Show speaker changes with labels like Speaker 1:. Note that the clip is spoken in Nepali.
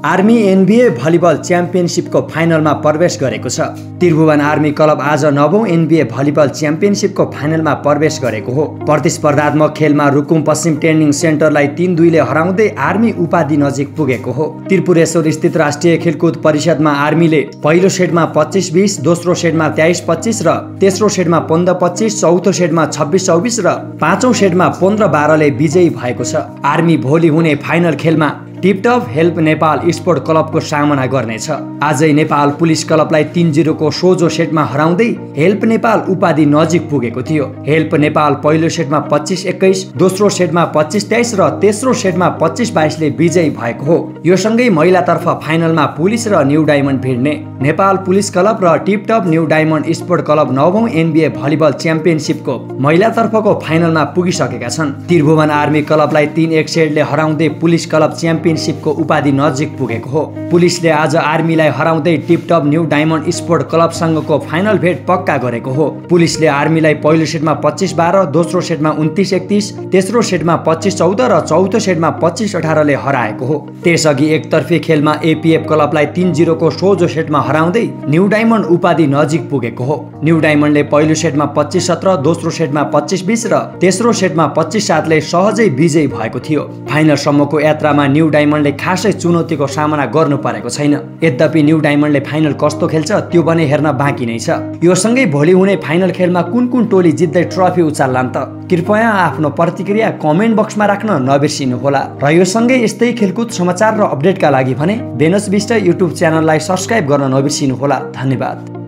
Speaker 1: आर्मी एनबीए भलिबल च्याम्पियनशिपको फाइनलमा प्रवेश गरेको छ। त्रिभुवन आर्मी क्लब आज 9औं एनबीए भलिबल च्याम्पियनशिपको फाइनलमा प्रवेश गरेको हो। प्रतिस्पर्धात्मक खेलमा रुकुम पश्चिम ट्रेनिङ सेन्टरलाई 3-2ले हराउँदै आर्मी उपाधि नजिक पुगेको हो। त्रिपुरेश्वर स्थित राष्ट्रिय खेलकुद परिषदमा आर्मीले पहिलो सेटमा 25-20, दोस्रो सेटमा 23-25 र तेस्रो सेटमा 15-25, चौथो सेटमा 26-24 र पाँचौं सेटमा 15-12ले विजयी भएको छ। आर्मी भोलि हुने फाइनल खेलमा टिपटप हेल्प नेपाल स्पोर्ट क्लबको सामना गर्नेछ। आजै नेपाल पुलिस क्लबलाई 3-0 को सोझो सेटमा हराउँदै हेल्प नेपाल उपाधि नजिक पुगेको थियो। हेल्प नेपाल पहिलो सेटमा 25-21, दोस्रो सेटमा 25-23 र तेस्रो सेटमा 25-22 ले विजयी भएको हो। यो सँगै महिलातर्फ फाइनलमा पुलिस र न्यू डायमन्ड भिड्ने। नेपाल पुलिस क्लब र Tiptop new diamond sport club 9औं एनबीए भलिबल च्याम्पियनशिपको महिलातर्फको फाइनलमा पुगिसकेका छन्। त्रिभुवन आर्मी क्लबलाई 3-1 सेटले हराउँदै पुलिस क्लब च्याम्पियनशिपको उपाधि नजिक पुगेको हो। पुलिसले आज आर्मीलाई हराउँदै टिपटप न्यू डायमन्ड स्पोर्ट क्लबसँगको फाइनल भेट पक्का गरेको हो। पुलिसले आर्मीलाई पहिलो सेटमा 25-12, दोस्रो सेटमा 29-31, तेस्रो सेटमा 25-14 र चौथो सेटमा 25-18 ले हराएको हो। त्यसअघि एकतर्फी खेलमा एपीएफ क्लबलाई 3-0 को सोझो सेटमा हराउँदै न्यू डायमन्ड उपाधि नजिक पुगेको हो। न्यू डायमन्डले पहिलो सेटमा 25-17, दोस्रो सेटमा 25-20 र तेस्रो सेटमा 25-7 ले सहजै विजयी भएको थियो। फाइनलसम्मको यात्रामा न्यू डायमन्डले खासै चुनौतीको सामना गर्नु परेको छैन। यद्यपि न्यू डायमन्डले फाइनल कस्तो खेल्छ त्यो भने हेर्न बाँकी नै छ। यो सँगै भोलि हुने फाइनल खेलमा कुन कुन टोली जित्दै ट्रफी उचाल्लान् त? कृपया आफ्नो प्रतिक्रिया कमेन्ट बक्समा राख्न नबिर्सिनुहोला। र यो सँगै यस्तै खेलकुद समाचार र अपडेटका लागि भने बेनस बिस्ट युट्युब च्यानललाई सब्स्क्राइब गर्न नबिर्सिनुहोला। धन्यवाद।